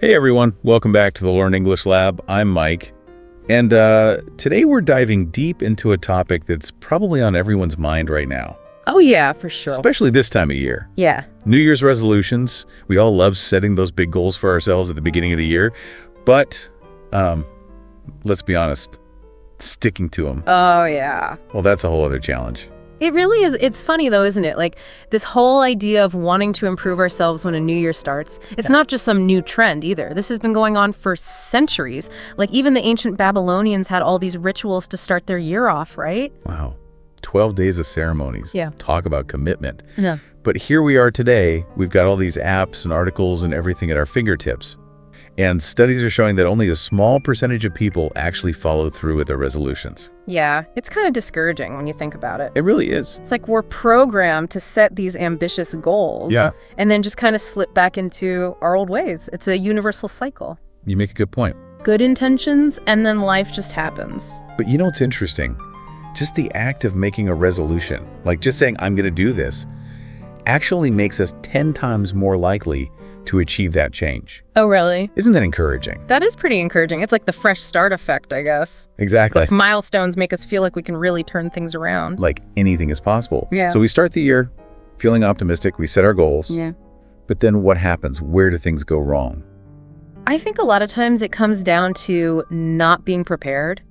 Hey everyone, welcome back to the Learn English Lab. I'm Mike, and today we're diving deep into a topic that's probably on everyone's mind right now. Oh yeah, for sure. Especially this time of year. Yeah. New Year's resolutions. We all love setting those big goals for ourselves at the beginning of the year, but let's be honest, sticking to them. Oh yeah. Well, that's a whole other challenge. It really is. It's funny though, isn't it? Like this whole idea of wanting to improve ourselves when a new year starts. It's not just some new trend either. This has been going on for centuries. Like even the ancient Babylonians had all these rituals to start their year off, right? Wow. 12 days of ceremonies. Yeah. Talk about commitment. Yeah. But here we are today. We've got all these apps and articles and everything at our fingertips. And studies are showing that only a small percentage of people actually follow through with their resolutions. Yeah, it's kind of discouraging when you think about it. It really is. It's like we're programmed to set these ambitious goals and then just kind of slip back into our old ways. It's a universal cycle. You make a good point. Good intentions, and then life just happens. But you know what's interesting? Just the act of making a resolution, like just saying, I'm going to do this, actually makes us 10 times more likely to achieve that change. Oh, really? Isn't that encouraging? That is pretty encouraging. It's like the fresh start effect, I guess. Exactly. Like milestones make us feel like we can really turn things around. Like anything is possible. Yeah. So we start the year feeling optimistic, we set our goals. Yeah. But then what happens? Where do things go wrong? I think a lot of times it comes down to not being prepared.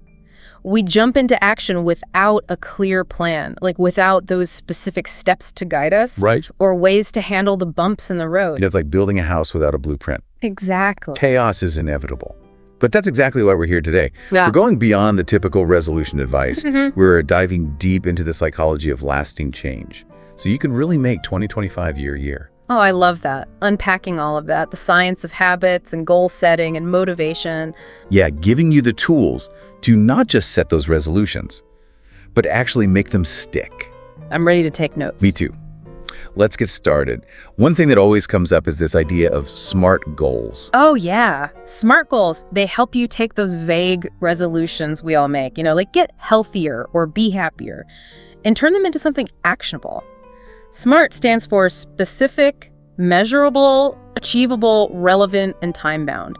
We jump into action without a clear plan, like without those specific steps to guide us. Right. Or ways to handle the bumps in the road. It's like building a house without a blueprint. Exactly. Chaos is inevitable. But that's exactly why we're here today. Yeah. We're going beyond the typical resolution advice. We're diving deep into the psychology of lasting change. So you can really make 2025 your year. Oh, I love that. Unpacking all of that, the science of habits and goal setting and motivation. Yeah, giving you the tools to not just set those resolutions, but actually make them stick. I'm ready to take notes. Me too. Let's get started. One thing that always comes up is this idea of SMART goals. Oh, yeah. SMART goals, they help you take those vague resolutions we all make, like get healthier or be happier, and turn them into something actionable. SMART stands for specific, measurable, achievable, relevant, and time-bound.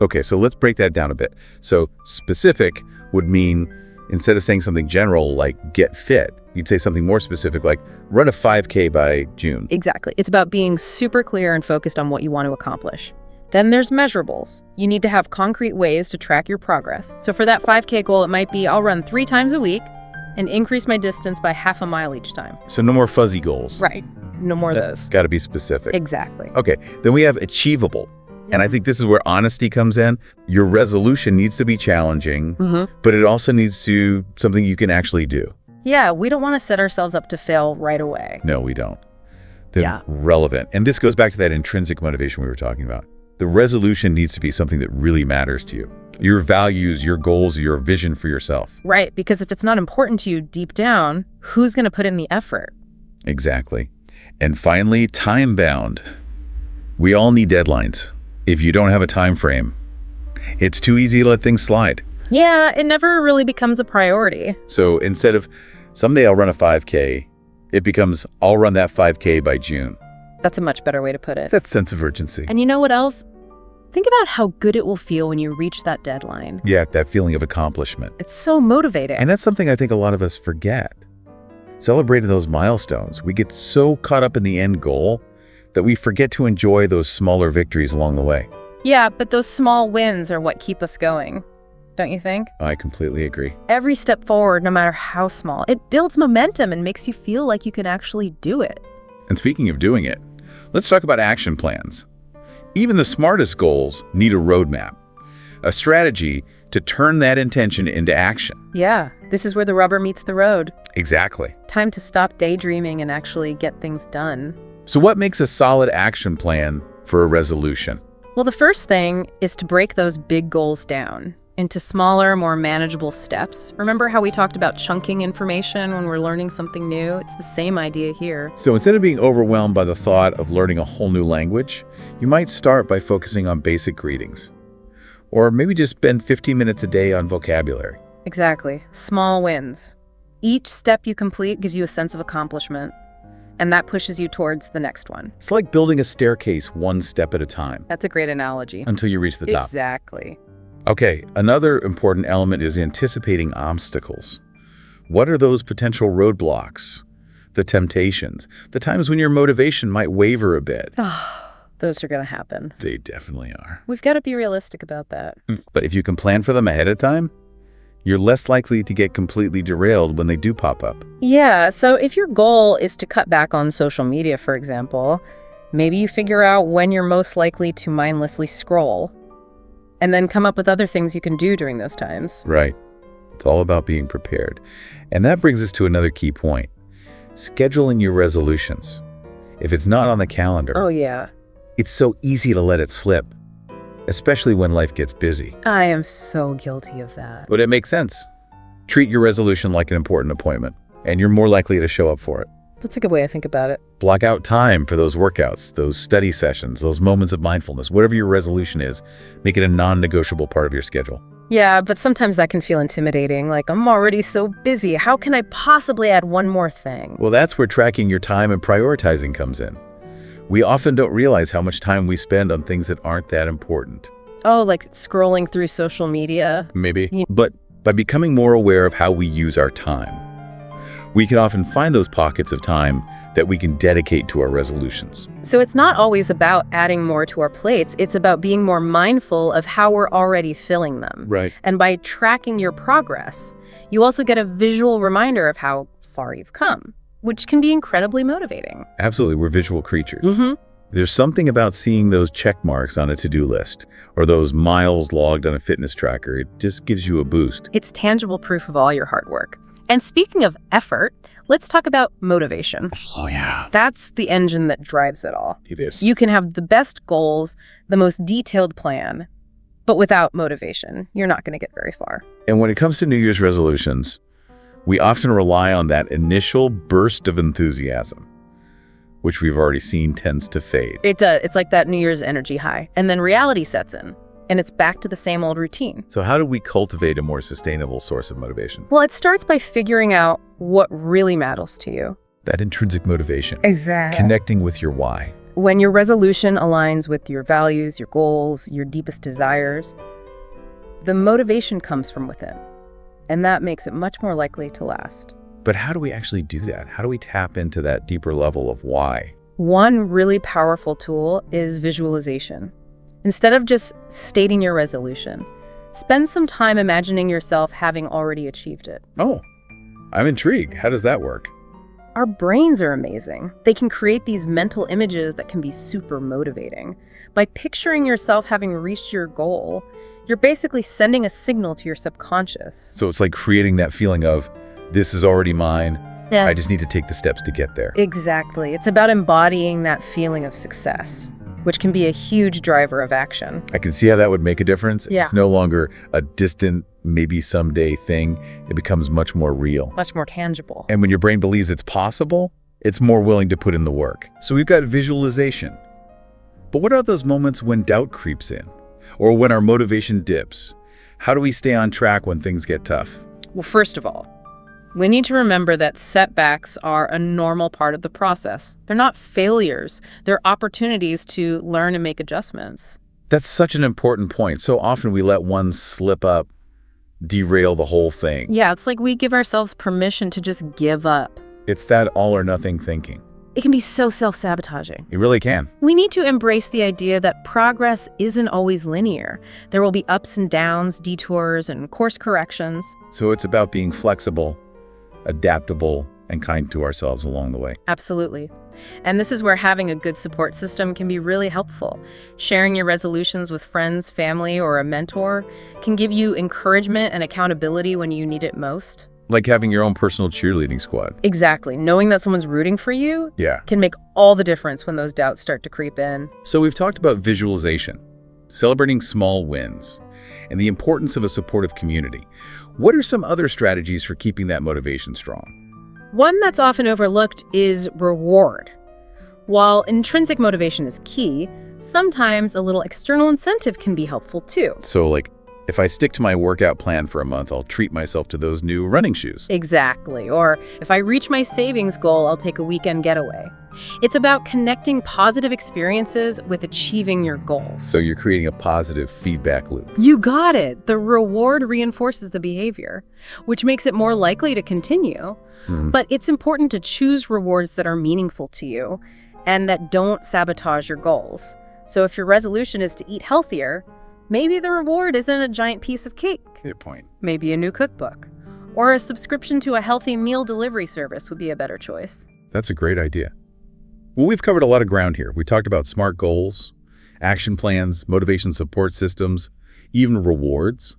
Okay, so let's break that down a bit. So specific would mean, instead of saying something general like get fit, you'd say something more specific like run a 5K by June. Exactly. It's about being super clear and focused on what you want to accomplish. Then there's measurables. You need to have concrete ways to track your progress. So for that 5K goal, it might be I'll run 3 times a week and increase my distance by half a mile each time. So no more fuzzy goals. Right. No more of those. Got to be specific. Exactly. Okay, then we have achievable. And I think this is where honesty comes in. Your resolution needs to be challenging, but it also needs to something you can actually do. Yeah, we don't want to set ourselves up to fail right away. No, we don't. They're relevant. And this goes back to that intrinsic motivation we were talking about. The resolution needs to be something that really matters to you. Your values, your goals, your vision for yourself. Right, because if it's not important to you deep down, who's going to put in the effort? Exactly. And finally, time-bound. We all need deadlines. If you don't have a time frame, it's too easy to let things slide. Yeah, it never really becomes a priority. So instead of someday I'll run a 5K, it becomes I'll run that 5K by June. That's a much better way to put it. That sense of urgency. And you know what else? Think about how good it will feel when you reach that deadline. Yeah, that feeling of accomplishment. It's so motivating. And that's something I think a lot of us forget. Celebrating those milestones, we get so caught up in the end goal that we forget to enjoy those smaller victories along the way. Yeah, but those small wins are what keep us going, don't you think? I completely agree. Every step forward, no matter how small, it builds momentum and makes you feel like you can actually do it. And speaking of doing it, let's talk about action plans. Even the smartest goals need a roadmap, a strategy to turn that intention into action. Yeah, this is where the rubber meets the road. Exactly. Time to stop daydreaming and actually get things done. So what makes a solid action plan for a resolution? Well, the first thing is to break those big goals down into smaller, more manageable steps. Remember how we talked about chunking information when we're learning something new? It's the same idea here. So instead of being overwhelmed by the thought of learning a whole new language, you might start by focusing on basic greetings. Or maybe just spend 15 minutes a day on vocabulary. Exactly. Small wins. Each step you complete gives you a sense of accomplishment. and that pushes you towards the next one. It's like building a staircase one step at a time. That's a great analogy. Until you reach the top. Exactly. Okay, another important element is anticipating obstacles. What are those potential roadblocks? The temptations, the times when your motivation might waver a bit. Those are going to happen. They definitely are. We've got to be realistic about that. But if you can plan for them ahead of time, you're less likely to get completely derailed when they do pop up. Yeah, so if your goal is to cut back on social media, for example, maybe you figure out when you're most likely to mindlessly scroll, and then come up with other things you can do during those times. Right. It's all about being prepared. And that brings us to another key point. Scheduling your resolutions. If it's not on the calendar, Oh, yeah. it's so easy to let it slip, especially when life gets busy. I am so guilty of that. But it makes sense. Treat your resolution like an important appointment, and you're more likely to show up for it. That's a good way to think about it. Block out time for those workouts, those study sessions, those moments of mindfulness. Whatever your resolution is, make it a non-negotiable part of your schedule. Yeah, but sometimes that can feel intimidating. Like, I'm already so busy. How can I possibly add one more thing? Well, that's where tracking your time and prioritizing comes in. We often don't realize how much time we spend on things that aren't that important. Oh, like scrolling through social media? Maybe. But by becoming more aware of how we use our time, we can often find those pockets of time that we can dedicate to our resolutions. So it's not always about adding more to our plates. It's about being more mindful of how we're already filling them. Right. And by tracking your progress, you also get a visual reminder of how far you've come, which can be incredibly motivating. Absolutely. We're visual creatures. Mm-hmm. There's something about seeing those check marks on a to-do list or those miles logged on a fitness tracker. It just gives you a boost. It's tangible proof of all your hard work. And speaking of effort, let's talk about motivation. Oh, yeah. That's the engine that drives it all. It is. You can have the best goals, the most detailed plan, but without motivation, you're not going to get very far. And when it comes to New Year's resolutions, we often rely on that initial burst of enthusiasm, which we've already seen tends to fade. It does. It's like that New Year's energy high. And then reality sets in, and it's back to the same old routine. So how do we cultivate a more sustainable source of motivation? Well, it starts by figuring out what really matters to you. That intrinsic motivation. Exactly. Connecting with your why. When your resolution aligns with your values, your goals, your deepest desires, the motivation comes from within. And that makes it much more likely to last. But how do we actually do that? How do we tap into that deeper level of why? One really powerful tool is visualization. Instead of just stating your resolution, spend some time imagining yourself having already achieved it. Oh, I'm intrigued. How does that work? Our brains are amazing. They can create these mental images that can be super motivating. By picturing yourself having reached your goal, you're basically sending a signal to your subconscious. So it's like creating that feeling of, this is already mine. Yeah. I just need to take the steps to get there. Exactly. It's about embodying that feeling of success, which can be a huge driver of action. I can see how that would make a difference. Yeah. It's no longer a distant, maybe someday thing. It becomes much more real. Much more tangible. And when your brain believes it's possible, it's more willing to put in the work. So we've got visualization. But what are those moments when doubt creeps in? Or when our motivation dips? How do we stay on track when things get tough? Well, first of all, we need to remember that setbacks are a normal part of the process. They're not failures. They're opportunities to learn and make adjustments. That's such an important point. So often we let one slip up, derail the whole thing. Yeah, it's like we give ourselves permission to just give up. It's that all or nothing thinking. It can be so self-sabotaging. It really can. We need to embrace the idea that progress isn't always linear. There will be ups and downs, detours, and course corrections. So it's about being flexible, adaptable, and kind to ourselves along the way. Absolutely. And this is where having a good support system can be really helpful. Sharing your resolutions with friends, family, or a mentor can give you encouragement and accountability when you need it most. Like having your own personal cheerleading squad. Exactly. Knowing that someone's rooting for you Yeah. can make all the difference when those doubts start to creep in. So we've talked about visualization, celebrating small wins, and the importance of a supportive community. What are some other strategies for keeping that motivation strong? One that's often overlooked is reward. While intrinsic motivation is key, sometimes a little external incentive can be helpful too. So like If I stick to my workout plan for a month, I'll treat myself to those new running shoes. Exactly. Or if I reach my savings goal, I'll take a weekend getaway. It's about connecting positive experiences with achieving your goals. So you're creating a positive feedback loop. You got it. The reward reinforces the behavior, which makes it more likely to continue. But it's important to choose rewards that are meaningful to you and that don't sabotage your goals. So if your resolution is to eat healthier, maybe the reward isn't a giant piece of cake. Good point. Maybe a new cookbook. Or a subscription to a healthy meal delivery service would be a better choice. That's a great idea. Well, we've covered a lot of ground here. We talked about SMART goals, action plans, motivation support systems, even rewards.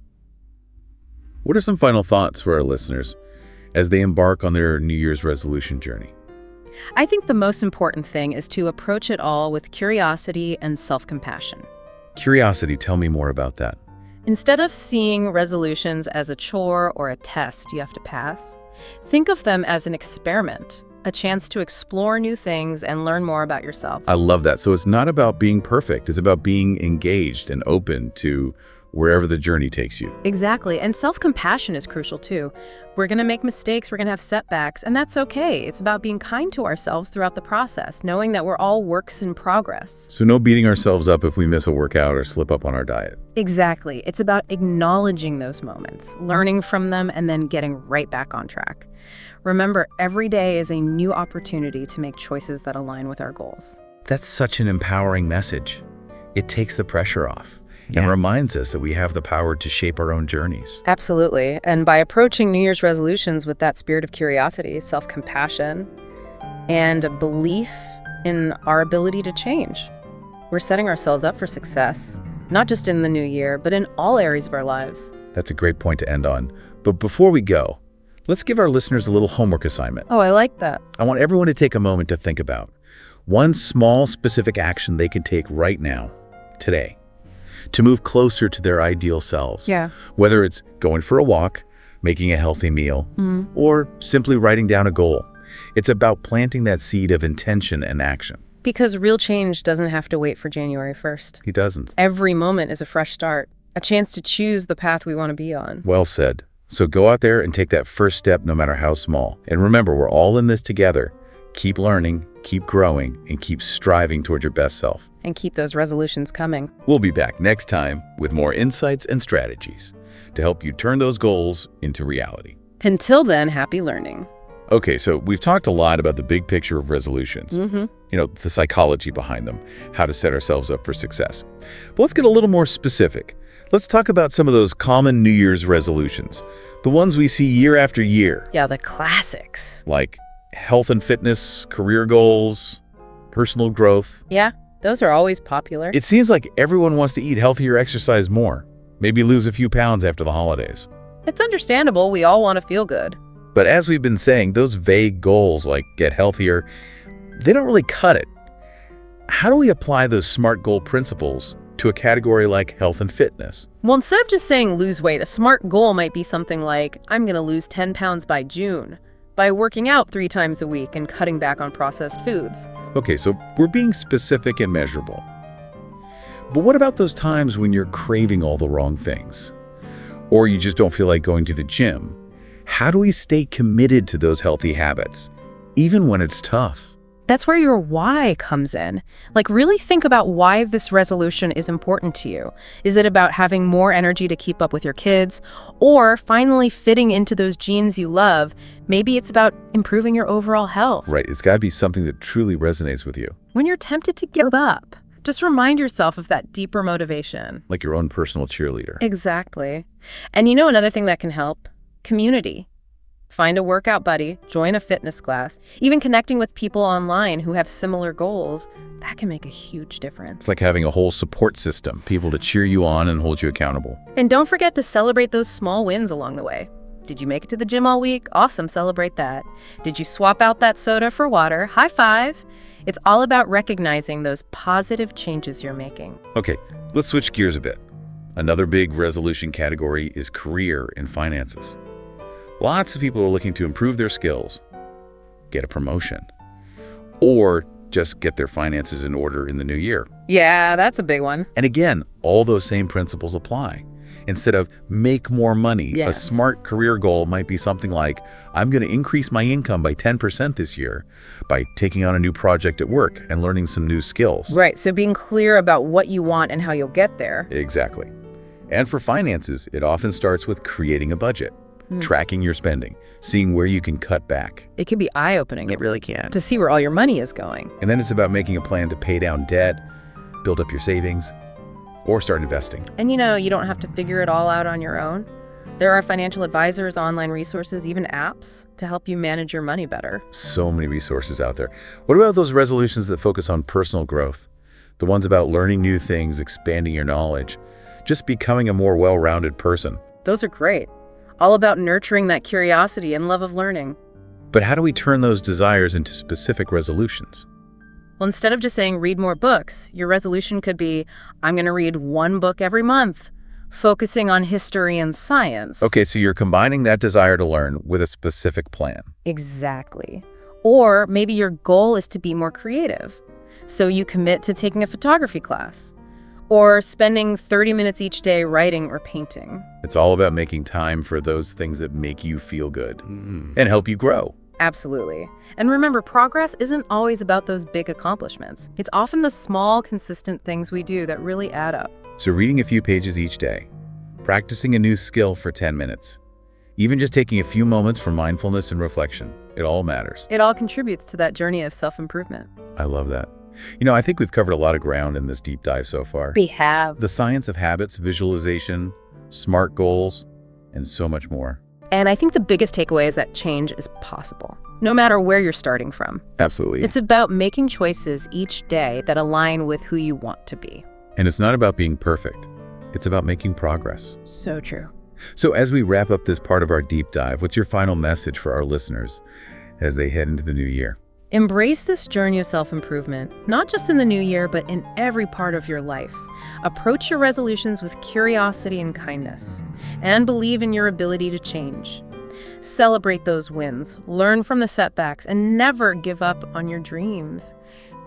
What are some final thoughts for our listeners as they embark on their New Year's resolution journey? I think the most important thing is to approach it all with curiosity and self-compassion. Curiosity, tell me more about that. Instead of seeing resolutions as a chore or a test you have to pass, think of them as an experiment, a chance to explore new things and learn more about yourself. I love that. So it's not about being perfect. It's about being engaged and open to wherever the journey takes you. Exactly. And self-compassion is crucial too. We're going to make mistakes, we're going to have setbacks, and that's okay. It's about being kind to ourselves throughout the process, knowing that we're all works in progress. So no beating ourselves up if we miss a workout or slip up on our diet. Exactly. It's about acknowledging those moments, learning from them, and then getting right back on track. Remember, every day is a new opportunity to make choices that align with our goals. That's such an empowering message. It takes the pressure off and reminds us that we have the power to shape our own journeys. Absolutely. And by approaching New Year's resolutions with that spirit of curiosity, self-compassion, and a belief in our ability to change, we're setting ourselves up for success, not just in the new year, but in all areas of our lives. That's a great point to end on. But before we go, let's give our listeners a little homework assignment. Oh, I like that. I want everyone to take a moment to think about one small specific action they can take right now, today, to move closer to their ideal selves. Yeah. Whether it's going for a walk, making a healthy meal, or simply writing down a goal. It's about planting that seed of intention and action. Because real change doesn't have to wait for January 1st. He doesn't. Every moment is a fresh start, a chance to choose the path we want to be on. Well said. So go out there and take that first step no matter how small. And remember, we're all in this together. Keep learning, keep growing, and keep striving toward your best self. And keep those resolutions coming. We'll be back next time with more insights and strategies to help you turn those goals into reality. Until then, happy learning. Okay, so we've talked a lot about the big picture of resolutions. The psychology behind them, how to set ourselves up for success. But let's get a little more specific. Let's talk about some of those common New Year's resolutions, the ones we see year after year. Yeah, the classics. Like health and fitness, career goals, personal growth. Yeah, those are always popular. It seems like everyone wants to eat healthier, exercise more, maybe lose a few pounds after the holidays. It's understandable. We all want to feel good. But as we've been saying, those vague goals like get healthier, they don't really cut it. How do we apply those SMART goal principles to a category like health and fitness? Well, instead of just saying lose weight, a SMART goal might be something like, I'm going to lose 10 pounds by June by working out 3 times a week and cutting back on processed foods. Okay, so we're being specific and measurable. But what about those times when you're craving all the wrong things? Or you just don't feel like going to the gym? How do we stay committed to those healthy habits, even when it's tough? That's where your why comes in. Like, really think about why this resolution is important to you. Is it about having more energy to keep up with your kids? Or finally fitting into those jeans you love? Maybe it's about improving your overall health. Right, it's got to be something that truly resonates with you. When you're tempted to give up, just remind yourself of that deeper motivation. Like your own personal cheerleader. Exactly. And you know another thing that can help? Community. Find a workout buddy, join a fitness class, even connecting with people online who have similar goals, that can make a huge difference. It's like having a whole support system, people to cheer you on and hold you accountable. And don't forget to celebrate those small wins along the way. Did you make it to the gym all week? Awesome, celebrate that. Did you swap out that soda for water? High five. It's all about recognizing those positive changes you're making. Okay, let's switch gears a bit. Another big resolution category is career and finances. Lots of people are looking to improve their skills, get a promotion, or just get their finances in order in the new year. Yeah, that's a big one. And again, all those same principles apply. Instead of make more money, Yeah. a smart career goal might be something like, I'm going to increase my income by 10% this year by taking on a new project at work and learning some new skills. Right, so being clear about what you want and how you'll get there. Exactly. And for finances, it often starts with creating a budget, tracking your spending, seeing where you can cut back. It can be eye-opening. It really can. To see where all your money is going. And then it's about making a plan to pay down debt, build up your savings, or start investing. And you don't have to figure it all out on your own. There are financial advisors, online resources, even apps to help you manage your money better. So many resources out there. What about those resolutions that focus on personal growth? The ones about learning new things, expanding your knowledge, just becoming a more well-rounded person. Those are great. All about nurturing that curiosity and love of learning. But how do we turn those desires into specific resolutions? Well, instead of just saying read more books, your resolution could be, I'm going to read one book every month, focusing on history and science. Okay, so you're combining that desire to learn with a specific plan. Exactly. Or maybe your goal is to be more creative. So you commit to taking a photography class or spending 30 minutes each day writing or painting. It's all about making time for those things that make you feel good and help you grow. Absolutely. And remember, progress isn't always about those big accomplishments. It's often the small, consistent things we do that really add up. So reading a few pages each day, practicing a new skill for 10 minutes, even just taking a few moments for mindfulness and reflection, it all matters. It all contributes to that journey of self-improvement. I love that. I think we've covered a lot of ground in this deep dive so far. We have. The science of habits, visualization, SMART goals, and so much more. And I think the biggest takeaway is that change is possible, no matter where you're starting from. Absolutely. It's about making choices each day that align with who you want to be. And it's not about being perfect. It's about making progress. So true. So as we wrap up this part of our deep dive, what's your final message for our listeners as they head into the new year? Embrace this journey of self-improvement, not just in the new year, but in every part of your life. Approach your resolutions with curiosity and kindness, and believe in your ability to change. Celebrate those wins, learn from the setbacks, and never give up on your dreams,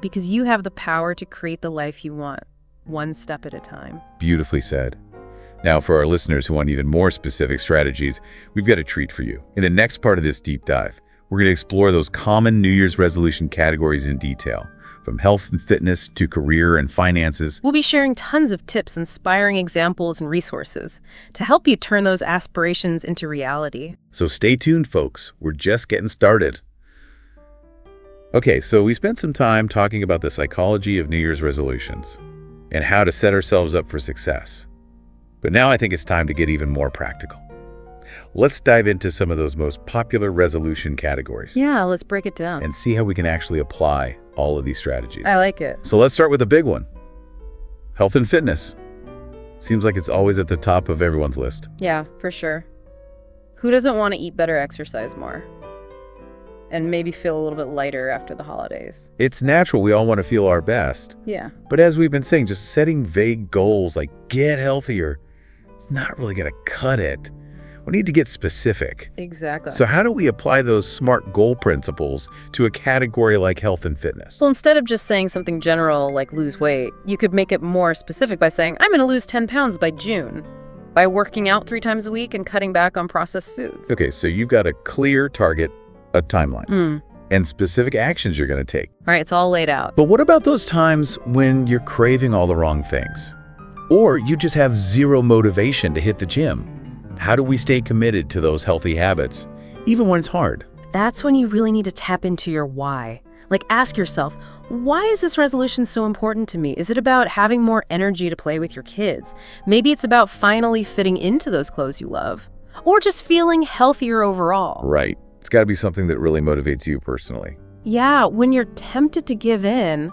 because you have the power to create the life you want, one step at a time. Beautifully said. Now, for our listeners who want even more specific strategies, we've got a treat for you. In the next part of this deep dive, we're going to explore those common New Year's resolution categories in detail, from health and fitness to career and finances. We'll be sharing tons of tips, inspiring examples, and resources to help you turn those aspirations into reality. So stay tuned, folks. We're just getting started. Okay, so we spent some time talking about the psychology of New Year's resolutions and how to set ourselves up for success. But now I think it's time to get even more practical. Let's dive into some of those most popular resolution categories. Yeah, let's break it down. And see how we can actually apply all of these strategies. I like it. So let's start with the big one. Health and fitness. Seems like it's always at the top of everyone's list. Yeah, for sure. Who doesn't want to eat better, exercise more? And maybe feel a little bit lighter after the holidays. It's natural. We all want to feel our best. Yeah. But as we've been saying, just setting vague goals like get healthier, it's not really going to cut it. We need to get specific. Exactly. So how do we apply those SMART goal principles to a category like health and fitness? Well, instead of just saying something general like lose weight, you could make it more specific by saying, I'm going to lose 10 pounds by June by working out 3 times a week and cutting back on processed foods. Okay, so you've got a clear target, a timeline, and specific actions you're going to take. All right, it's all laid out. But what about those times when you're craving all the wrong things? Or you just have zero motivation to hit the gym? How do we stay committed to those healthy habits, even when it's hard? That's when you really need to tap into your why. Like, ask yourself, why is this resolution so important to me? Is it about having more energy to play with your kids? Maybe it's about finally fitting into those clothes you love. Or just feeling healthier overall. Right. It's got to be something that really motivates you personally. Yeah, when you're tempted to give in,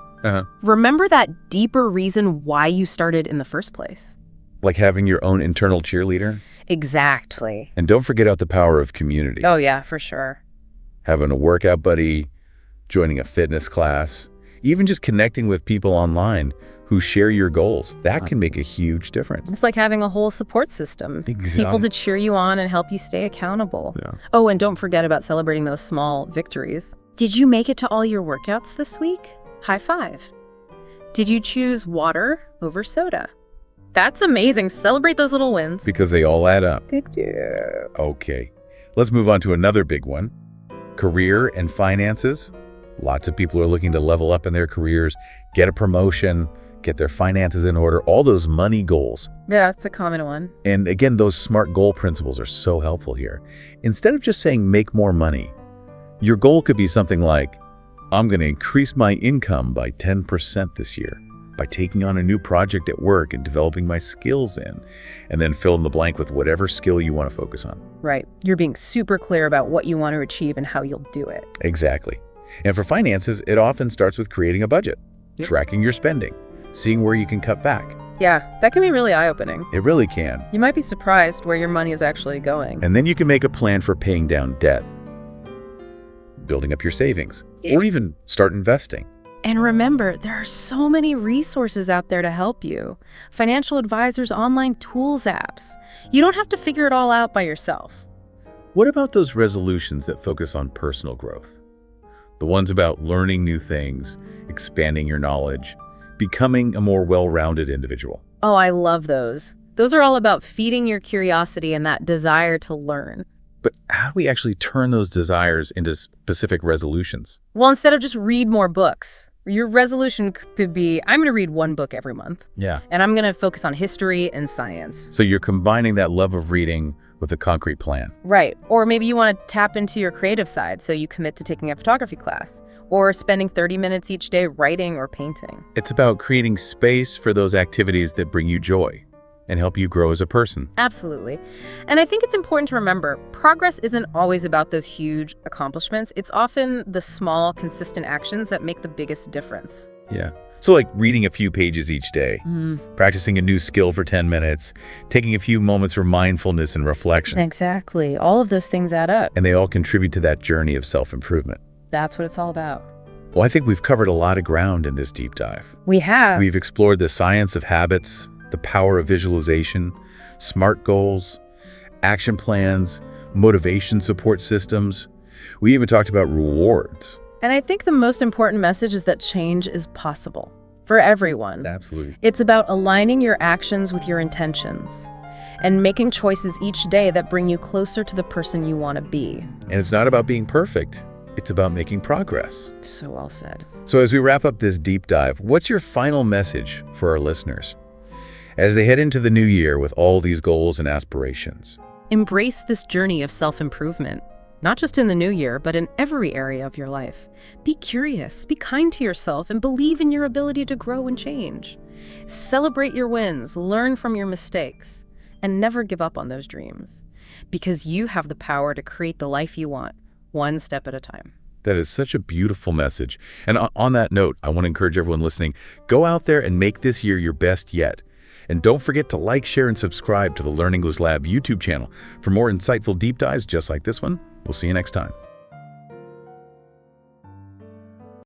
remember that deeper reason why you started in the first place. Like having your own internal cheerleader? Exactly. And don't forget about the power of community. Oh, yeah, for sure. Having a workout buddy, joining a fitness class, even just connecting with people online who share your goals. That can make a huge difference. It's like having a whole support system. Exactly. People to cheer you on and help you stay accountable. Yeah. Oh, and don't forget about celebrating those small victories. Did you make it to all your workouts this week? High five. Did you choose water over soda? That's amazing. Celebrate those little wins. Because they all add up. Thank you. Okay, let's move on to another big one. Career and finances. Lots of people are looking to level up in their careers, get a promotion, get their finances in order, all those money goals. Yeah, that's a common one. And again, those SMART goal principles are so helpful here. Instead of just saying make more money, your goal could be something like, I'm going to increase my income by 10% this year by taking on a new project at work and developing my skills in, and then fill in the blank with whatever skill you want to focus on. Right. You're being super clear about what you want to achieve and how you'll do it. Exactly. And for finances, it often starts with creating a budget, tracking your spending, seeing where you can cut back. Yeah, that can be really eye-opening. It really can. You might be surprised where your money is actually going. And then you can make a plan for paying down debt, building up your savings, or even start investing. And remember, there are so many resources out there to help you. Financial advisors, online tools apps. You don't have to figure it all out by yourself. What about those resolutions that focus on personal growth? The ones about learning new things, expanding your knowledge, becoming a more well-rounded individual. Oh, I love those. Those are all about feeding your curiosity and that desire to learn. But how do we actually turn those desires into specific resolutions? Well, instead of just read more books, your resolution could be, I'm going to read one book every month. Yeah. And I'm going to focus on history and science. So you're combining that love of reading with a concrete plan. Right. Or maybe you want to tap into your creative side, so you commit to taking a photography class or spending 30 minutes each day writing or painting. It's about creating space for those activities that bring you joy and help you grow as a person. Absolutely. And I think it's important to remember, progress isn't always about those huge accomplishments. It's often the small, consistent actions that make the biggest difference. Yeah. So like reading a few pages each day, practicing a new skill for 10 minutes, taking a few moments for mindfulness and reflection. Exactly. All of those things add up. And they all contribute to that journey of self-improvement. That's what it's all about. Well, I think we've covered a lot of ground in this deep dive. We have. We've explored the science of habits, the power of visualization, SMART goals, action plans, motivation support systems. We even talked about rewards. And I think the most important message is that change is possible for everyone. Absolutely. It's about aligning your actions with your intentions and making choices each day that bring you closer to the person you want to be. And it's not about being perfect. It's about making progress. So well said. So as we wrap up this deep dive, what's your final message for our listeners as they head into the new year with all these goals and aspirations? Embrace this journey of self-improvement, not just in the new year, but in every area of your life. Be curious, be kind to yourself, and believe in your ability to grow and change. Celebrate your wins, learn from your mistakes, and never give up on those dreams. Because you have the power to create the life you want, one step at a time. That is such a beautiful message. And on that note, I want to encourage everyone listening, go out there and make this year your best yet. And don't forget to like, share, and subscribe to the Learn English Lab YouTube channel for more insightful deep dives just like this one. We'll see you next time.